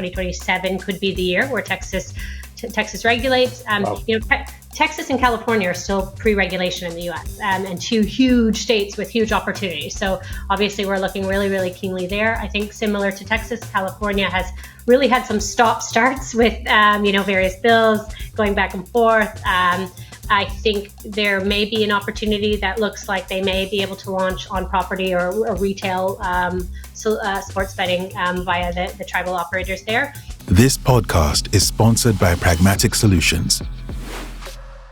2027 could be the year where Texas regulates. Wow. Texas and California are still pre-regulation in the U.S. And two huge states with huge opportunities. So obviously we're looking really, really keenly there. I think similar to Texas, California has really had some stop-starts with various bills going back and forth. I think there may be an opportunity that looks like they may be able to launch on property or retail sports betting via the tribal operators there. This podcast is sponsored by Pragmatic Solutions,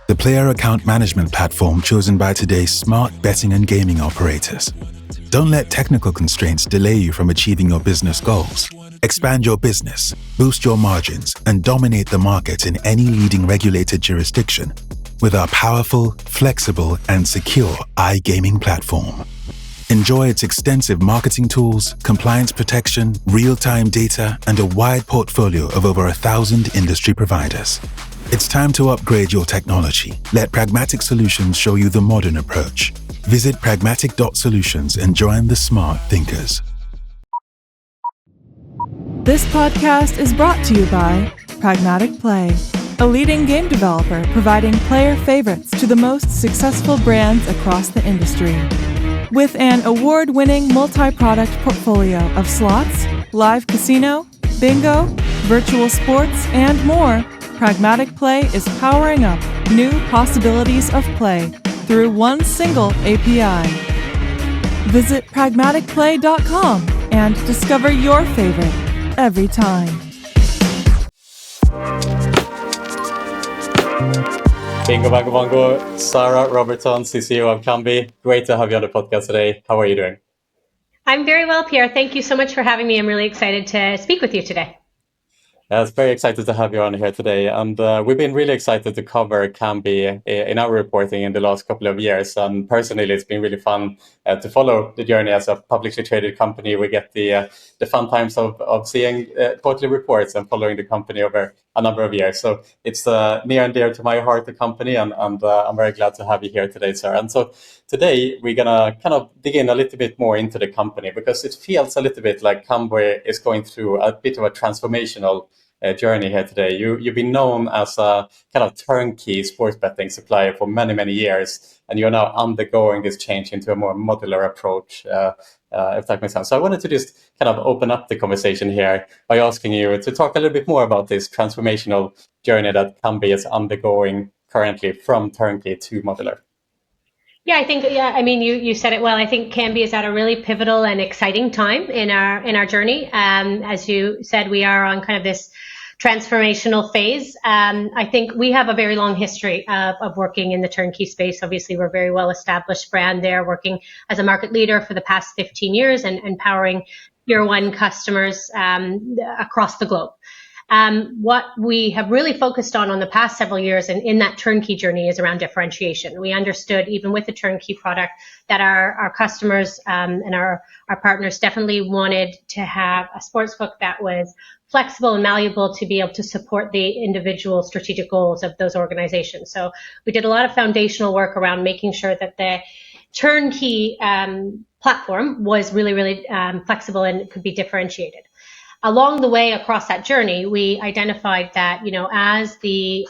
the player account management platform chosen by today's smart betting and gaming operators. Don't let technical constraints delay you from achieving your business goals. Expand your business, boost your margins, and dominate the market in any leading regulated jurisdiction with our powerful, flexible, and secure iGaming platform. Enjoy its extensive marketing tools, compliance protection, real-time data, and a wide portfolio of over 1,000 industry providers. It's time to upgrade your technology. Let Pragmatic Solutions show you the modern approach. Visit pragmatic.solutions and join the smart thinkers. This podcast is brought to you by Pragmatic Play, a leading game developer providing player favorites to the most successful brands across the industry. With an award-winning multi-product portfolio of slots, live casino, bingo, virtual sports, and more, Pragmatic Play is powering up new possibilities of play through one single API. Visit pragmaticplay.com and discover your favorite every time. Bingo, bango, bongo. Sarah Robertson, CCO of Kambi. Great to have you on the podcast today. How are you doing? I'm very well, Pierre. Thank you so much for having me. I'm really excited to speak with you today. It's very excited to have you on here today. And we've been really excited to cover Kambi in our reporting in the last couple of years. And personally, it's been really fun to follow the journey as a publicly traded company. We get the fun times of seeing quarterly reports and following the company over a number of years. So it's near and dear to my heart, the company. And I'm very glad to have you here today, Sarah. And so today, we're going to kind of dig in a little bit more into the company because it feels a little bit like Kambi is going through a bit of a transformational journey here today. You've been known as a kind of turnkey sports betting supplier for many, many years, and you're now undergoing this change into a more modular approach, if that makes sense. So I wanted to just kind of open up the conversation here by asking you to talk a little bit more about this transformational journey that Kambi is undergoing currently from turnkey to modular. Yeah, I mean, you said it well. I think Kambi is at a really pivotal and exciting time in our journey. As you said, we are on kind of this transformational phase. I think we have a very long history of working in the turnkey space. Obviously, we're a very well-established brand there, working as a market leader for the past 15 years and empowering Tier 1 customers across the globe. What we have really focused on the past several years and in that turnkey journey is around differentiation. We understood, even with the turnkey product, that our customers and our partners definitely wanted to have a sportsbook that was flexible and malleable to be able to support the individual strategic goals of those organizations. So we did a lot of foundational work around making sure that the turnkey platform was really, really flexible and could be differentiated. Along the way, across that journey, we identified that, as the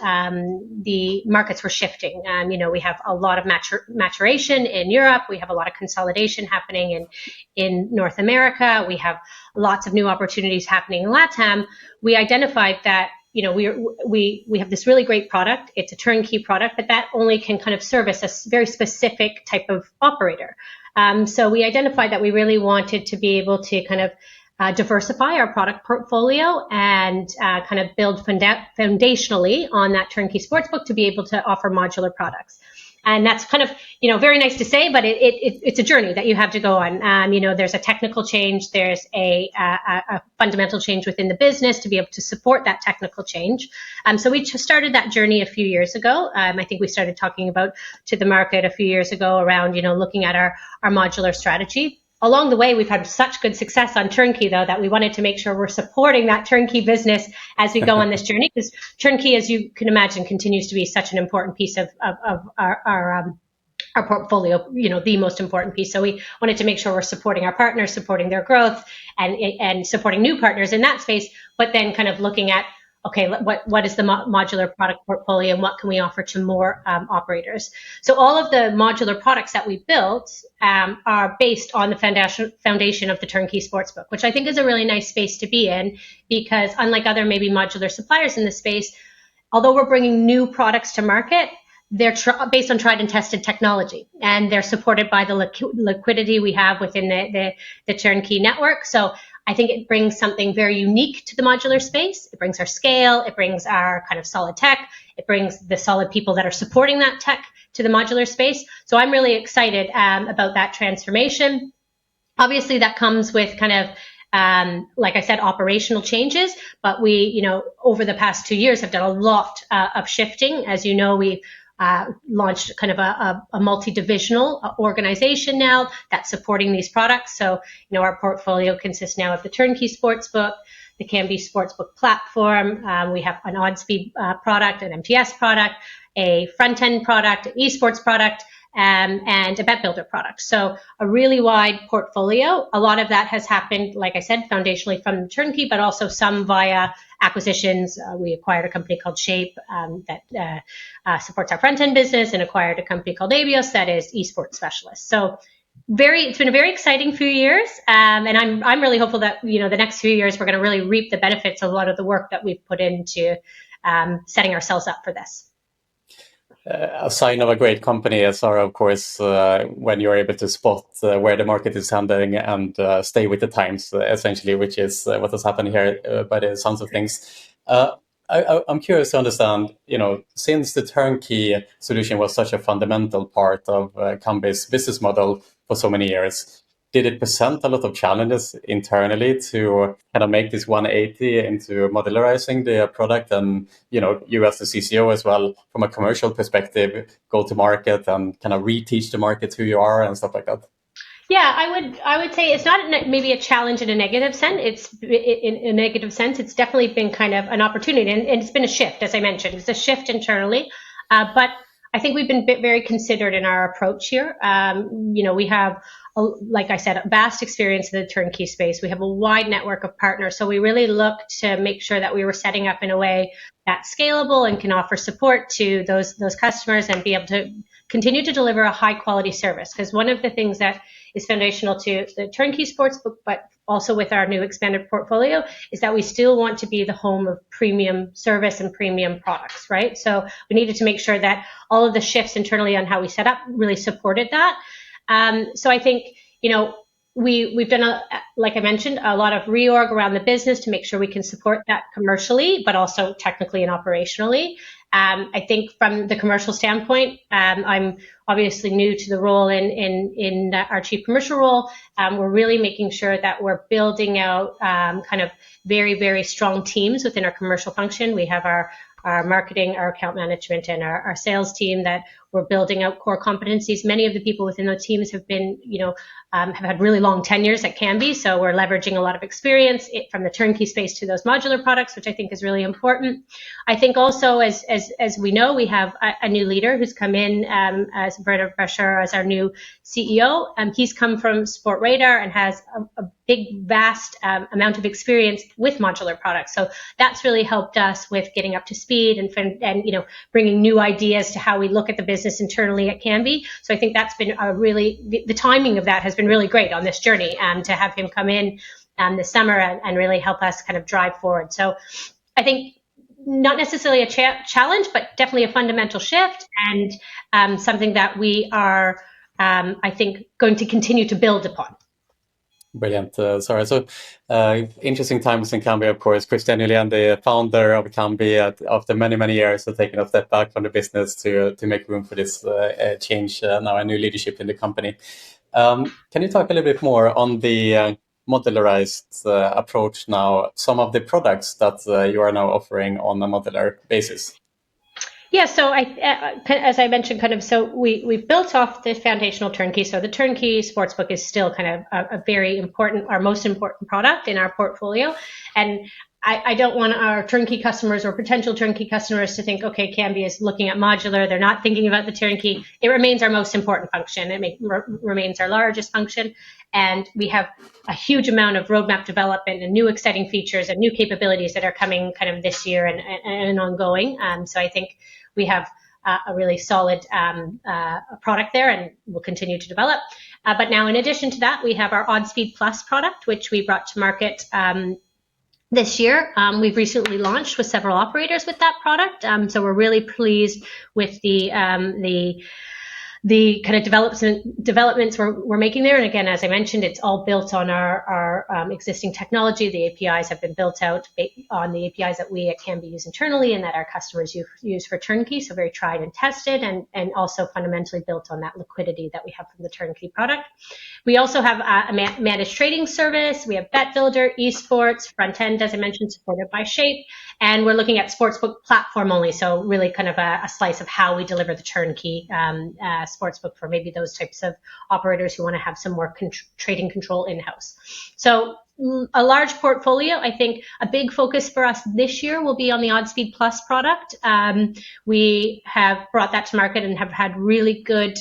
markets were shifting, we have a lot of maturation in Europe. We have a lot of consolidation happening in North America. We have lots of new opportunities happening in LATAM. We identified that, we have this really great product. It's a turnkey product, but that only can kind of service a very specific type of operator. So we identified that we really wanted to be able to kind of diversify our product portfolio and kind of build foundationally on that turnkey sportsbook to be able to offer modular products. And that's kind of, very nice to say, but it's a journey that you have to go on. There's a technical change. There's a fundamental change within the business to be able to support that technical change. So we just started that journey a few years ago. I think we started talking about to the market a few years ago around, looking at our modular strategy. Along the way, we've had such good success on turnkey, though, that we wanted to make sure we're supporting that turnkey business as we go on this journey, because turnkey, as you can imagine, continues to be such an important piece of our portfolio, the most important piece. So we wanted to make sure we're supporting our partners, supporting their growth, and supporting new partners in that space but then kind of looking at, okay, what is the modular product portfolio and what can we offer to more operators? So all of the modular products that we built are based on the foundation of the Turnkey Sportsbook, which I think is a really nice space to be in, because unlike other maybe modular suppliers in this space, although we're bringing new products to market, they're based on tried and tested technology, and they're supported by the liquidity we have within the Turnkey network. So I think it brings something very unique to the modular space. It brings our scale, it brings our kind of solid tech, it brings the solid people that are supporting that tech to the modular space. So I'm really excited about that transformation. Obviously, that comes with kind of like I said, operational changes, but we, over the past 2 years have done a lot of shifting. As you know, we launched kind of a multi-divisional organization now that's supporting these products. So, our portfolio consists now of the Turnkey Sportsbook, the Kambi Sportsbook platform. We have an OddsSpeed product, an MTS product, a front-end product, an esports product, and a bet builder product. So a really wide portfolio. A lot of that has happened, like I said, foundationally from the Turnkey, but also some via acquisitions. We acquired a company called Shape that supports our front-end business, and acquired a company called Abios that is esports specialist. So it's been a very exciting few years, and I'm really hopeful that the next few years we're going to really reap the benefits of a lot of the work that we've put into setting ourselves up for this. A sign of a great company, Sarah, of course, when you're able to spot where the market is heading and stay with the times, essentially, which is what has happened here by the sounds of things. I'm curious to understand, since the turnkey solution was such a fundamental part of Kambi's business model for so many years, did it present a lot of challenges internally to kind of make this 180 into modularizing the product, and you as the CCO as well, from a commercial perspective, go to market and kind of reteach the market who you are and stuff like that? Yeah, I would say it's not maybe a challenge in a negative sense. In a negative sense, it's definitely been kind of an opportunity, and it's been a shift, as I mentioned. It's a shift internally, but I think we've been very considered in our approach here. We have, like I said, a vast experience in the turnkey space. We have a wide network of partners. So we really looked to make sure that we were setting up in a way that's scalable and can offer support to those customers and be able to continue to deliver a high quality service. Because one of the things that is foundational to the Turnkey Sportsbook, but also with our new expanded portfolio, is that we still want to be the home of premium service and premium products, right? So we needed to make sure that all of the shifts internally on how we set up really supported that. So I think, we've done, like I mentioned, a lot of reorg around the business to make sure we can support that commercially, but also technically and operationally. I think from the commercial standpoint, I'm obviously new to the role in our chief commercial role. We're really making sure that we're building out kind of very, very strong teams within our commercial function. We have our marketing, our account management, and our sales team that we're building out core competencies. Many of the people within those teams have been, have had really long tenures at Kambi, so we're leveraging a lot of experience from the turnkey space to those modular products, which I think is really important. I think also, as we know, we have a new leader who's come in as Bernard Brescher as our new CEO. He's come from Sportradar and has a big, vast amount of experience with modular products. So that's really helped us with getting up to speed and bringing new ideas to how we look at the business internally at Kambi. So I think that's been the timing of that has been really great on this journey, to have him come in this summer and really help us kind of drive forward. So I think not necessarily a challenge, but definitely a fundamental shift, and something that we are, I think, going to continue to build upon. Brilliant, Sarah. So interesting times in Kambi, of course. Christian Julien, the founder of Kambi, after many, many years of taking a step back from the business to make room for this change, now a new leadership in the company. Can you talk a little bit more on the modularized approach now, some of the products that you are now offering on a modular basis? Yeah, so as I mentioned, so we've built off the foundational turnkey. So the turnkey sportsbook is still kind of a very important, our most important product in our portfolio. And I don't want our turnkey customers or potential turnkey customers to think, okay, Kambi is looking at modular. They're not thinking about the turnkey. It remains our most important function. It remains our largest function. And we have a huge amount of roadmap development and new exciting features and new capabilities that are coming kind of this year and ongoing. So I think we have a really solid product there, and we'll continue to develop. But now, in addition to that, we have our OddsFeed Plus product, which we brought to market this year. We've recently launched with several operators with that product. So we're really pleased with the kind of developments we're making there. And again, as I mentioned, it's all built on our existing technology. The APIs have been built out on the APIs that we at Kambi use internally and that our customers use for Turnkey. So very tried and tested, and also fundamentally built on that liquidity that we have from the Turnkey product. We also have a managed trading service. We have Bet Builder, esports, front end, as I mentioned, supported by Shape. And we're looking at sportsbook platform only. So really kind of a slice of how we deliver the Turnkey sportsbook for maybe those types of operators who want to have some more trading control in-house. So a large portfolio. I think a big focus for us this year will be on the OddsFeed Plus product. We have brought that to market and have had really good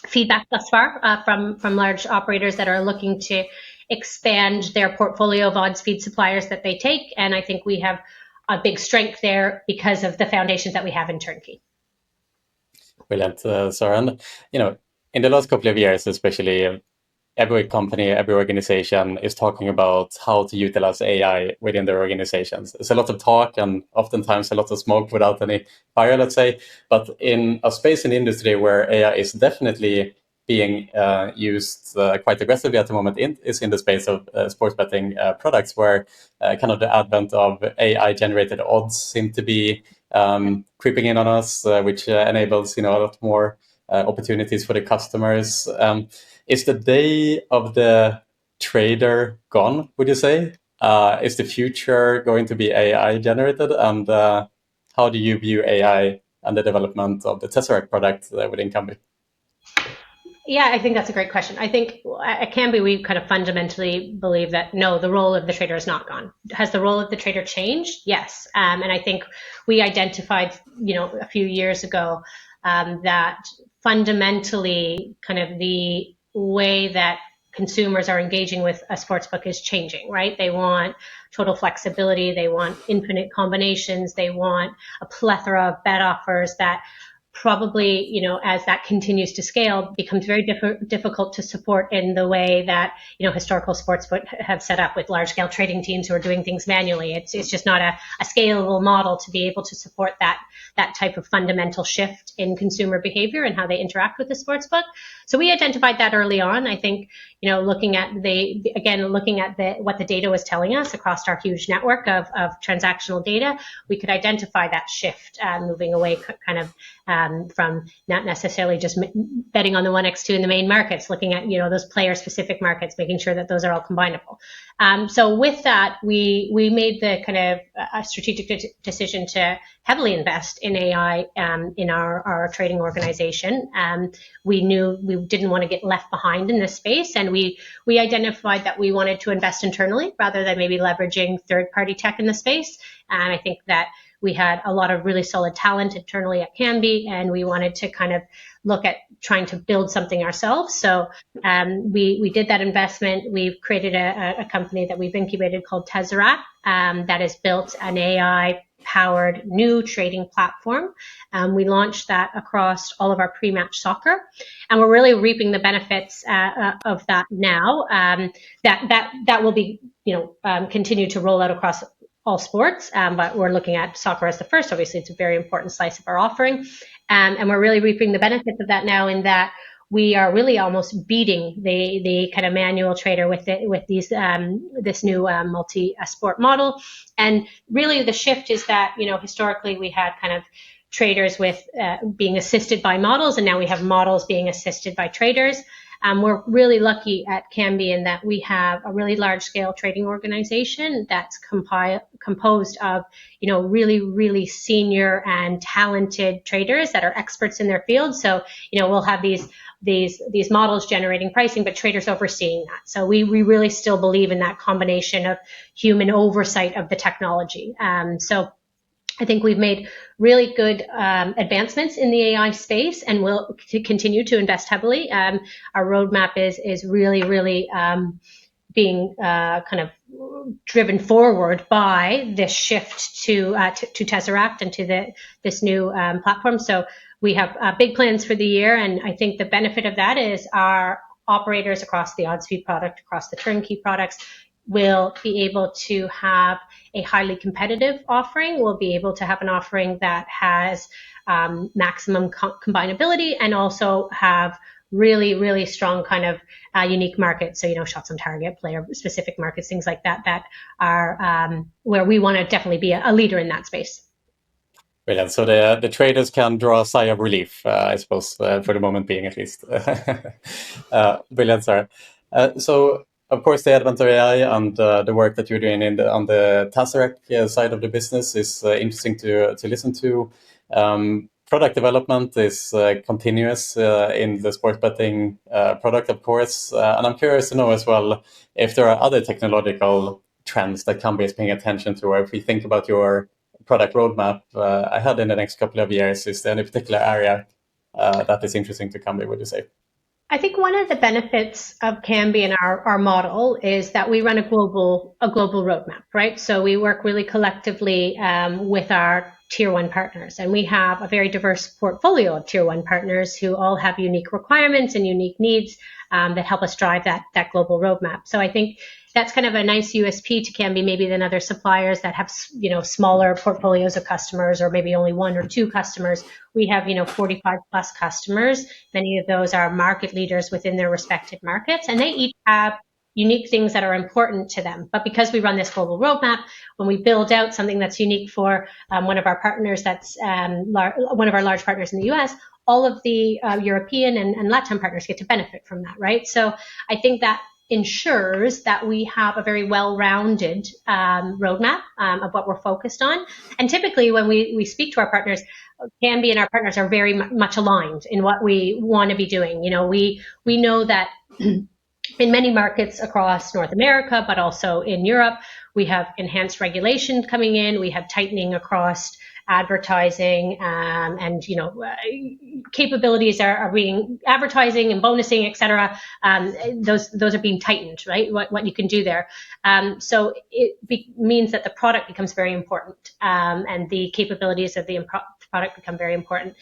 feedback thus far from large operators that are looking to expand their portfolio of odds feed suppliers that they take. And I think we have a big strength there because of the foundations that we have in Turnkey. Brilliant, Sarah. And, in the last couple of years, especially, every company, every organization is talking about how to utilize AI within their organizations. There's a lot of talk and oftentimes a lot of smoke without any fire, let's say. But in a space in the industry where AI is definitely being used quite aggressively at the moment is in the space of sports betting products, where kind of the advent of AI-generated odds seem to be creeping in on us, which enables a lot more opportunities for the customers. Is the day of the trader gone, would you say? Is the future going to be AI-generated? And how do you view AI and the development of the Tesseract product within Kambi? Yeah, I think that's a great question. I think at Kambi, we kind of fundamentally believe that, no, the role of the trader is not gone. Has the role of the trader changed? Yes. And I think we identified, a few years ago that fundamentally kind of the way that consumers are engaging with a sportsbook is changing, right? They want total flexibility. They want infinite combinations. They want a plethora of bet offers that probably, as that continues to scale, becomes very difficult to support in the way that, historical sportsbook have set up with large-scale trading teams who are doing things manually. It's just not a scalable model to be able to support that type of fundamental shift in consumer behavior and how they interact with the sportsbook. So we identified that early on. I think, looking at what the data was telling us across our huge network of transactional data, we could identify that shift moving away kind of from not necessarily just betting on the 1x2 in the main markets, looking at, those player-specific markets, making sure that those are all combinable. So with that, we made the kind of a strategic decision to heavily invest in AI in our trading organization. We knew we didn't want to get left behind in this space, and we identified that we wanted to invest internally rather than maybe leveraging third-party tech in the space. And I think that we had a lot of really solid talent internally at Kambi, and we wanted to kind of look at trying to build something ourselves. So we did that investment. We've created a company that we've incubated called Tesseract that has built an AI-powered new trading platform. We launched that across all of our pre-match soccer, and we're really reaping the benefits of that now. That will be continue to roll out across all sports, but we're looking at soccer as the first. Obviously, it's a very important slice of our offering, and we're really reaping the benefits of that now, in that we are really almost beating the kind of manual trader with this new multi-sport model. And really, the shift is that historically we had kind of traders with being assisted by models, and now we have models being assisted by traders. we're really lucky at Kambi in that we have a really large-scale trading organization that's composed of, really, really senior and talented traders that are experts in their field. So, we'll have these models generating pricing, but traders overseeing that. So we really still believe in that combination of human oversight of the technology. So I think we've made really good advancements in the AI space, and we'll continue to invest heavily. Our roadmap is really, really being kind of driven forward by this shift to Tesseract and to this new platform. So we have big plans for the year, and I think the benefit of that is our operators across the odds feed product, across the turnkey products, will be able to have a highly competitive offering. We'll be able to have an offering that has maximum combinability and also have really, really strong kind of unique markets. So, shots on target, player specific markets, things like that, that are where we want to definitely be a leader in that space. Brilliant. So the traders can draw a sigh of relief, I suppose, for the moment being at least. Brilliant, Sarah. So, of course, the advent of AI and the work that you're doing on the Tesseract side of the business is interesting to listen to. Product development is continuous in the sports betting product, of course. And I'm curious to know as well if there are other technological trends that Kambi is paying attention to, or if we think about your product roadmap ahead in the next couple of years, is there any particular area that is interesting to Kambi, would you say? I think one of the benefits of Kambi and our model is that we run a global roadmap, right? So we work really collectively with our tier one partners, and we have a very diverse portfolio of tier one partners who all have unique requirements and unique needs that help us drive that global roadmap. So I think that's kind of a nice USP to Kambi, maybe than other suppliers that have, smaller portfolios of customers, or maybe only one or two customers. We have, 45 plus customers. Many of those are market leaders within their respective markets, and they each have unique things that are important to them. But because we run this global roadmap, when we build out something that's unique for one of our partners, that's one of our large partners in the US, all of the European and LATAM partners get to benefit from that, right? So I think that ensures that we have a very well-rounded roadmap of what we're focused on. And typically when we speak to our partners, Kambi and our partners are very much aligned in what we want to be doing. We know that in many markets across North America, but also in Europe, we have enhanced regulation coming in. We have tightening across advertising, and capabilities are being advertising and bonusing, etc. Those are being tightened, right? What you can do there. So it means that the product becomes very important, and the capabilities of the product become very important.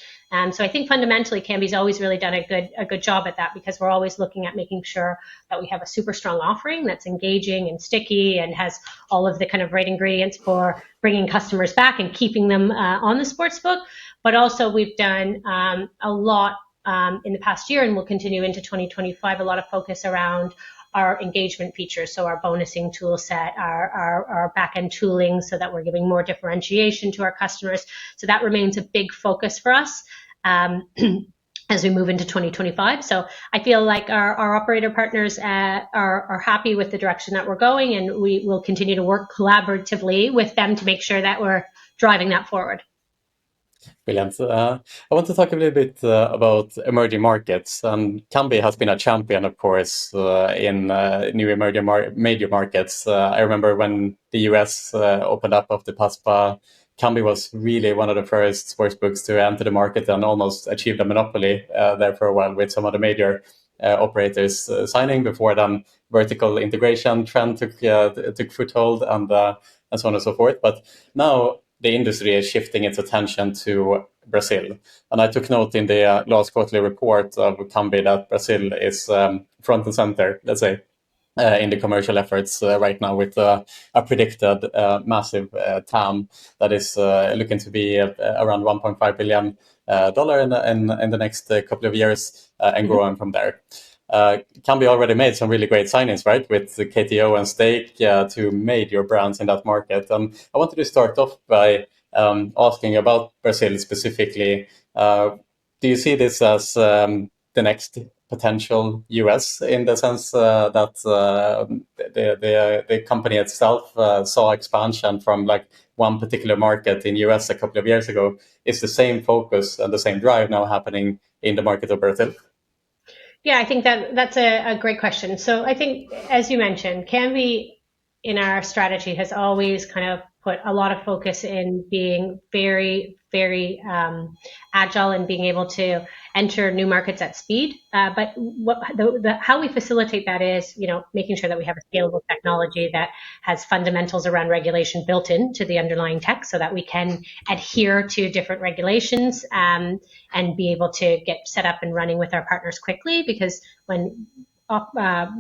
So I think fundamentally, Kambi's always really done a good job at that, because we're always looking at making sure that we have a super strong offering that's engaging and sticky and has all of the kind of right ingredients for bringing customers back and keeping them on the sportsbook. But also we've done a lot in the past year, and we'll continue into 2025, a lot of focus around our engagement features. So our bonusing tool set, our back-end tooling, so that we're giving more differentiation to our customers. So that remains a big focus for us as we move into 2025. So I feel like our operator partners are happy with the direction that we're going, and we will continue to work collaboratively with them to make sure that we're driving that forward. Brilliant. I want to talk a little bit about emerging markets. Kambi has been a champion, of course, in new emerging major markets. I remember when the US opened up after PASPA, Kambi was really one of the first sportsbooks to enter the market and almost achieved a monopoly there for a while, with some of the major operators signing. Before then, vertical integration trend took foothold, and so on and so forth. But now the industry is shifting its attention to Brazil. And I took note in the last quarterly report of Kambi that Brazil is front and center, let's say, in the commercial efforts right now, with a predicted massive TAM that is looking to be around $1.5 billion in the next couple of years, and growing from there. Kambi already made some really great signings, right, with the KTO and Stake, two major brands in that market. I wanted to start off by asking about Brazil specifically. Do you see this as the next potential US in the sense that the company itself saw expansion from like one particular market in US a couple of years ago. Is the same focus and the same drive now happening in the market of Brazil? Yeah, I think that's a great question. So I think, as you mentioned, Kambi in our strategy has always kind of put a lot of focus in being very, very agile and being able to enter new markets at speed. But how we facilitate that is, making sure that we have a scalable technology that has fundamentals around regulation built into the underlying tech, so that we can adhere to different regulations and be able to get set up and running with our partners quickly. Because when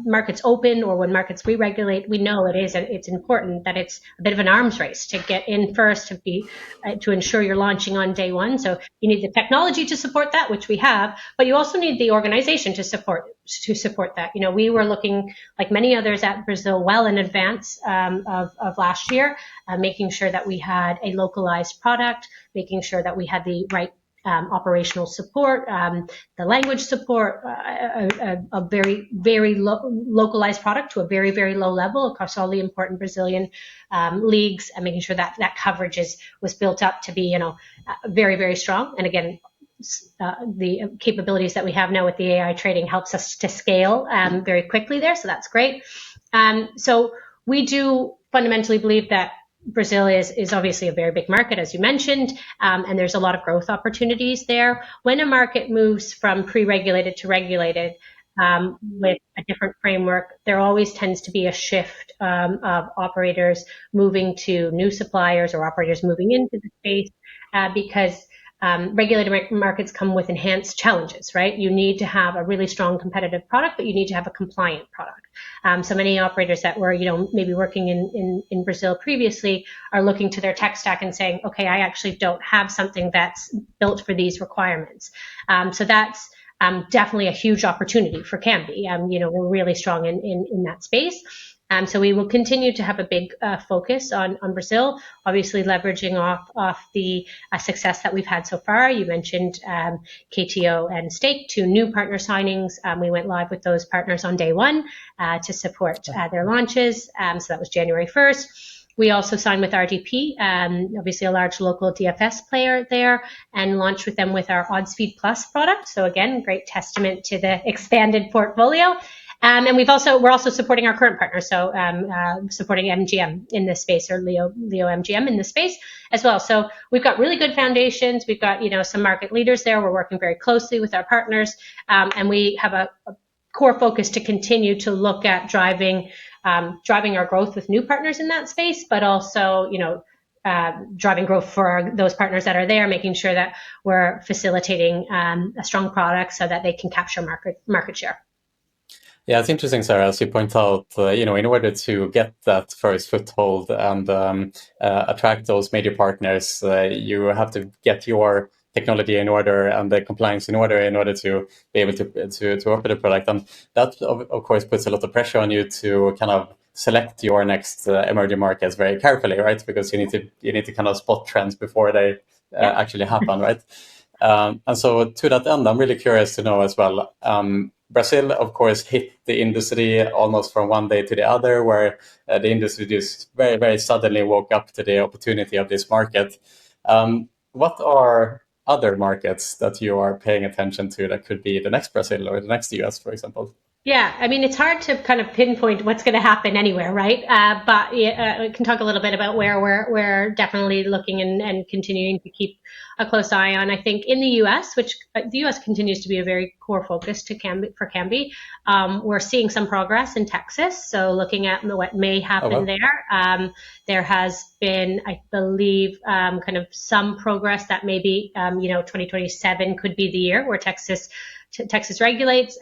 markets open or when markets re-regulate, we know it's important that it's a bit of an arms race to get in first, to ensure you're launching on day one. So you need the technology to support that, which we have, but you also need the organization to support that. We were looking, like many others, at Brazil well in advance of last year, making sure that we had a localized product, making sure that we had the right operational support, the language support, a very, very localized product to a very, very low level across all the important Brazilian leagues, and making sure that coverage was built up to be, very, very strong. And again, the capabilities that we have now with the AI trading helps us to scale very quickly there. So that's great. So we do fundamentally believe that Brazil is obviously a very big market, as you mentioned, and there's a lot of growth opportunities there. When a market moves from pre-regulated to regulated with a different framework, there always tends to be a shift of operators moving to new suppliers or operators moving into the space because regulated markets come with enhanced challenges, right? You need to have a really strong competitive product, but you need to have a compliant product. So many operators that were, maybe working in Brazil previously are looking to their tech stack and saying, okay, I actually don't have something that's built for these requirements. So that's definitely a huge opportunity for Kambi. We're really strong in that space. So we will continue to have a big focus on Brazil, obviously leveraging off the success that we've had so far. You mentioned KTO and Stake, 2 new partner signings. We went live with those partners on day one to support their launches. So that was January 1st. We also signed with RDP, obviously a large local DFS player there, and launched with them with our OddsFeed Plus product. So again, great testament to the expanded portfolio. And we're also supporting our current partners, so supporting MGM in this space, or Leo MGM in this space as well. So we've got really good foundations. We've got some market leaders there. We're working very closely with our partners, and we have a core focus to continue to look at driving our growth with new partners in that space, but also driving growth for those partners that are there, making sure that we're facilitating a strong product so that they can capture market share. Yeah, it's interesting, Sarah, as you point out, in order to get that first foothold and attract those major partners, you have to get your technology in order and the compliance in order to be able to offer the product. And that, of course, puts a lot of pressure on you to kind of select your next emerging markets very carefully, right? Because you need to kind of spot trends before they actually happen, right? And so to that end, I'm really curious to know as well, Brazil, of course, hit the industry almost from one day to the other, where the industry just very, very suddenly woke up to the opportunity of this market. What are other markets that you are paying attention to that could be the next Brazil or the next US, for example? Yeah, I mean, it's hard to kind of pinpoint what's going to happen anywhere, right? But we can talk a little bit about where we're definitely looking and continuing to keep a close eye on. I think in the U.S., which the U.S. continues to be a very core focus for Kambi, we're seeing some progress in Texas. So looking at what may happen there, there has been, I believe, kind of some progress that maybe 2027 could be the year where Texas regulates.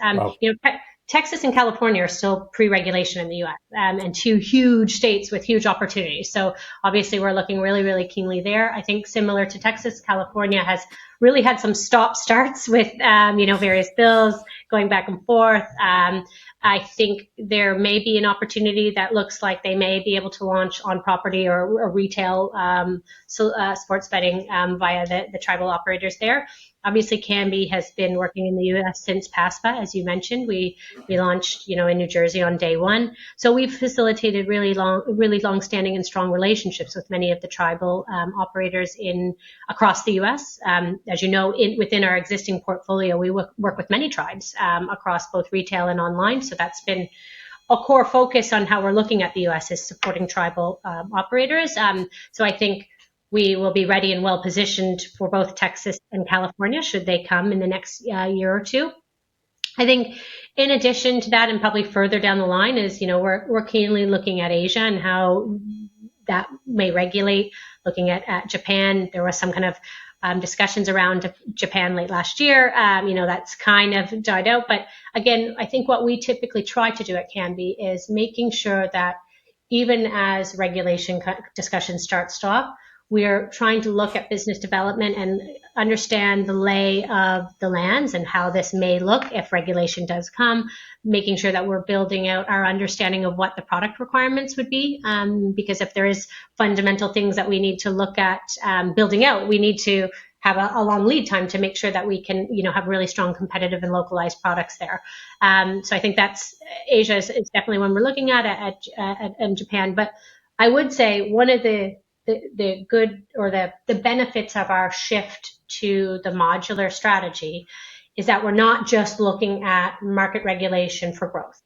Texas and California are still pre-regulation in the U.S. And 2 huge states with huge opportunities. So obviously we're looking really, really keenly there. I think similar to Texas, California has really had some stop-starts with, various bills going back and forth. I think there may be an opportunity that looks like they may be able to launch on property or retail sports betting via the tribal operators there. Obviously, Kambi has been working in the U.S. since PASPA, as you mentioned. We launched, in New Jersey on day one. So we've facilitated really long-standing and strong relationships with many of the tribal operators across the U.S. As you know, within our existing portfolio, we work with many tribes across both retail and online. So that's been a core focus on how we're looking at the U.S. is supporting tribal operators. So I think we will be ready and well positioned for both Texas and California should they come in the next year or two. I think in addition to that, and probably further down the line, is we're keenly looking at Asia and how that may regulate. Looking at Japan, there was some kind of discussions around Japan late last year. That's kind of died out. But again, I think what we typically try to do at Kambi is making sure that even as regulation discussions stop, we're trying to look at business development and understand the lay of the lands and how this may look if regulation does come, making sure that we're building out our understanding of what the product requirements would be. Because if there is fundamental things that we need to look at building out, we need to have a long lead time to make sure that we can, have really strong competitive and localized products there. So I think that's Asia is definitely one we're looking at in Japan. But I would say one of the good or the benefits of our shift to the modular strategy is that we're not just looking at market regulation for growth.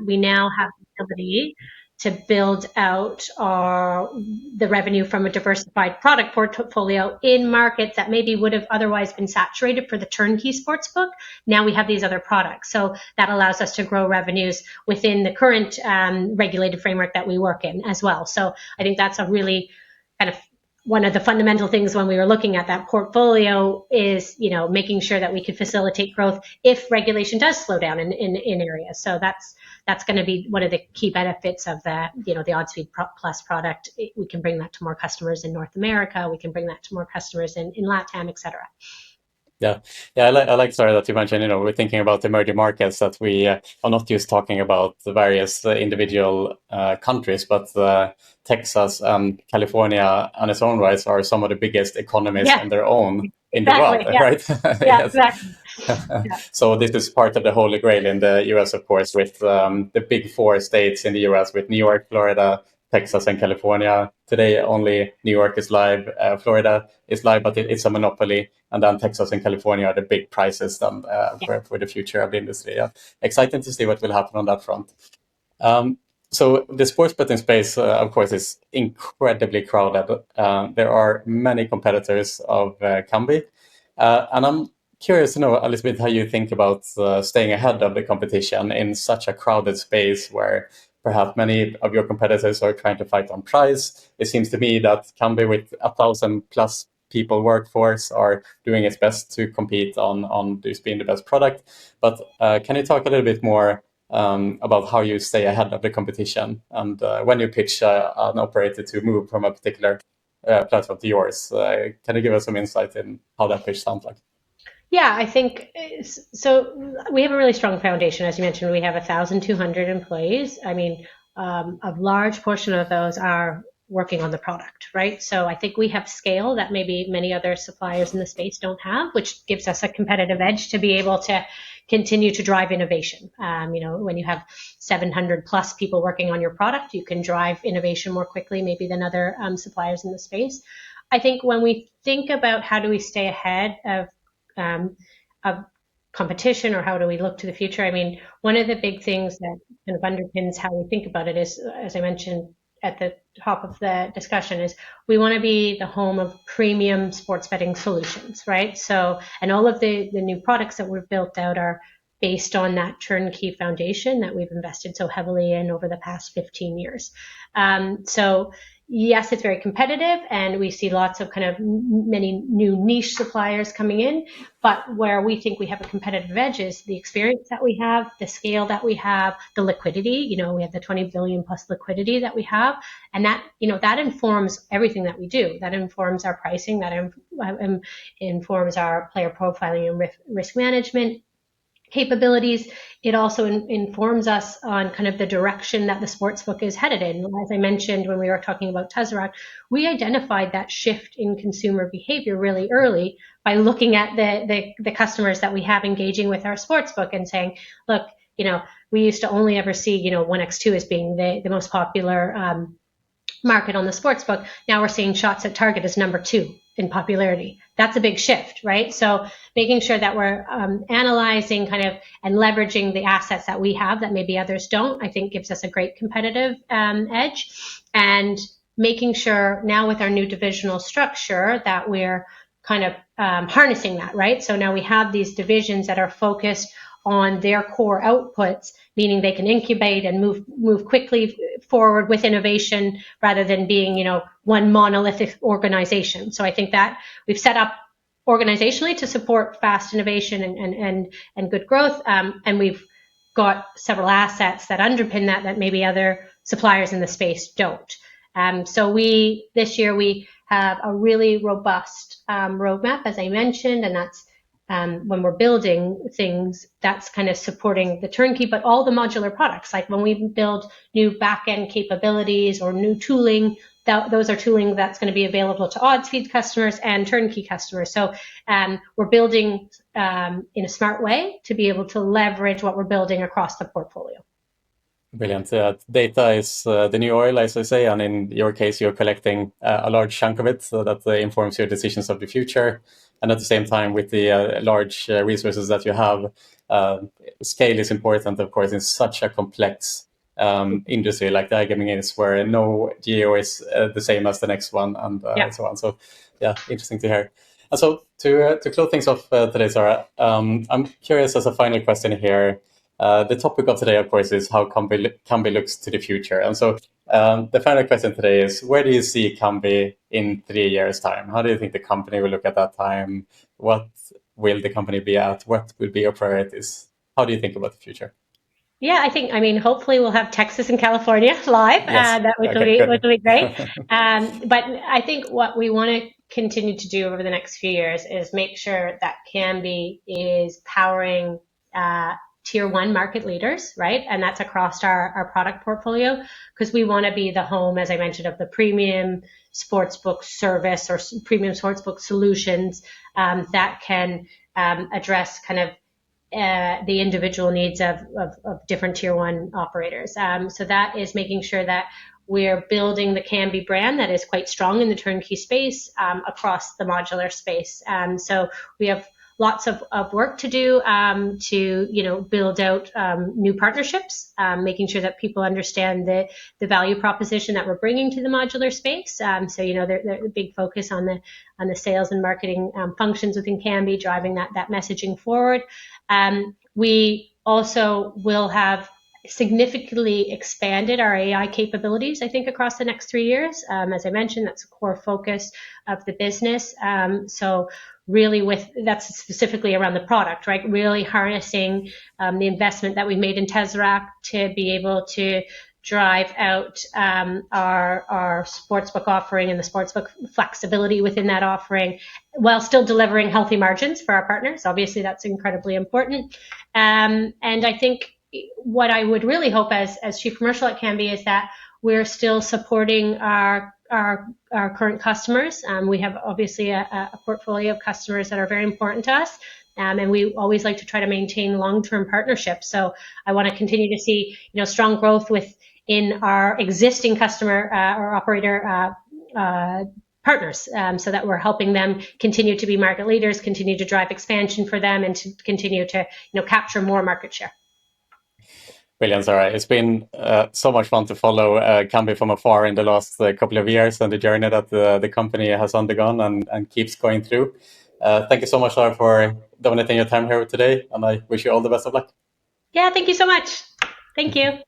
We now have the ability to build out the revenue from a diversified product portfolio in markets that maybe would have otherwise been saturated for the turnkey sportsbook. Now we have these other products. So that allows us to grow revenues within the current regulated framework that we work in as well. So I think that's a really kind of one of the fundamental things when we were looking at that portfolio is, making sure that we could facilitate growth if regulation does slow down in areas. So that's going to be one of the key benefits of the OddsFeed Plus product. We can bring that to more customers in North America. We can bring that to more customers in LATAM, et cetera. Yeah. I like, Sarah, that you mentioned, we're thinking about emerging markets, that we are not just talking about the various individual countries, but Texas and California on its own rights are some of the biggest economies on their own in the world, right? Yeah, exactly. So this is part of the holy grail in the US, of course, with the big four states in the US, with New York, Florida, Texas, and California. Today, only New York is live. Florida is live, but it's a monopoly. And then Texas and California are the big prizes then, for the future of the industry. Yeah. Exciting to see what will happen on that front. So the sports betting space, of course, is incredibly crowded. There are many competitors of Kambi. And I'm curious to know a little bit how you think about staying ahead of the competition in such a crowded space where perhaps many of your competitors are trying to fight on price. It seems to me that Kambi, with 1,000+ people workforce, are doing its best to compete on this being the best product. But can you talk a little bit more about how you stay ahead of the competition and when you pitch an operator to move from a particular platform to yours? Can you give us some insight in how that pitch sounds like? Yeah, I think so. We have a really strong foundation. As you mentioned, we have 1,200 employees. I mean, a large portion of those are working on the product, right? So I think we have scale that maybe many other suppliers in the space don't have, which gives us a competitive edge to be able to continue to drive innovation. When you have 700+ people working on your product, you can drive innovation more quickly maybe than other suppliers in the space. I think when we think about how do we stay ahead of competition, or how do we look to the future? I mean, one of the big things that kind of underpins how we think about it is, as I mentioned at the top of the discussion, is we want to be the home of premium sports betting solutions, right? So, and all of the new products that we've built out are based on that turnkey foundation that we've invested so heavily in over the past 15 years. So yes, it's very competitive, and we see lots of kind of many new niche suppliers coming in. But where we think we have a competitive edge is the experience that we have, the scale that we have, the liquidity. We have the 20 billion plus liquidity that we have, and that that informs everything that we do. That informs our pricing. That informs our player profiling and risk management. capabilities. It also informs us on kind of the direction that the sportsbook is headed in. As I mentioned when we were talking about Tesseract, we identified that shift in consumer behavior really early by looking at the customers that we have engaging with our sportsbook and saying, look, we used to only ever see 1x2 as being the most popular market on the sportsbook. Now we're seeing shots at target as number 2 in popularity. That's a big shift, right? So making sure that we're analyzing kind of and leveraging the assets that we have that maybe others don't, I think gives us a great competitive edge. And making sure now with our new divisional structure that we're kind of harnessing that, right? So now we have these divisions that are focused on their core outputs, meaning they can incubate and move quickly forward with innovation rather than being, one monolithic organization. So I think that we've set up organizationally to support fast innovation and good growth. And we've got several assets that underpin that maybe other suppliers in the space don't. So this year we have a really robust roadmap, as I mentioned, and that's when we're building things, that's kind of supporting the turnkey, but all the modular products. Like when we build new back-end capabilities or new tooling, those are tooling that's going to be available to odds feed customers and turnkey customers. So we're building in a smart way to be able to leverage what we're building across the portfolio. Brilliant. Data is the new oil, as I say, and in your case, you're collecting a large chunk of it, so that informs your decisions of the future. And at the same time, with the large resources that you have, scale is important, of course, in such a complex industry like the iGaming is, where no geo is the same as the next one, and so on. So, yeah, interesting to hear. And so, to close things off today, Sarah, I'm curious as a final question here. The topic of today, of course, is how Kambi looks to the future. And so the final question today is, where do you see Kambi in 3 years' time? How do you think the company will look at that time? What will the company be at? What will be your priorities? How do you think about the future? Yeah, hopefully we'll have Texas and California live. Yes. Which will be great. But I think what we want to continue to do over the next few years is make sure that Kambi is powering tier 1 market leaders, right? And that's across our product portfolio, because we want to be the home, as I mentioned, of the premium sportsbook service or premium sportsbook solutions that can address kind of the individual needs of different tier 1 operators. So that is making sure that we're building the Kambi brand that is quite strong in the turnkey space across the modular space. So we have lots of work to do to build out new partnerships, making sure that people understand the value proposition that we're bringing to the modular space. So there's a big focus on the sales and marketing functions within Kambi, driving that messaging forward. We also will have significantly expanded our AI capabilities, I think, across the next 3 years. As I mentioned, that's a core focus of the business. So really that's specifically around the product, right? Really harnessing the investment that we made in Tesseract to be able to drive out our sportsbook offering and the sportsbook flexibility within that offering, while still delivering healthy margins for our partners. Obviously, that's incredibly important. And I think what I would really hope as Chief Commercial at Kambi is that we're still supporting our current customers. We have obviously a portfolio of customers that are very important to us. And we always like to try to maintain long-term partnerships. So I want to continue to see, strong growth within our existing customer or operator partners, so that we're helping them continue to be market leaders, continue to drive expansion for them, and to continue to, capture more market share. Brilliant, Sarah. It's been so much fun to follow Kambi from afar in the last couple of years, and the journey that the company has undergone and keeps going through. Thank you so much, Sarah, for donating your time here today, and I wish you all the best of luck. Yeah, thank you so much. Thank you.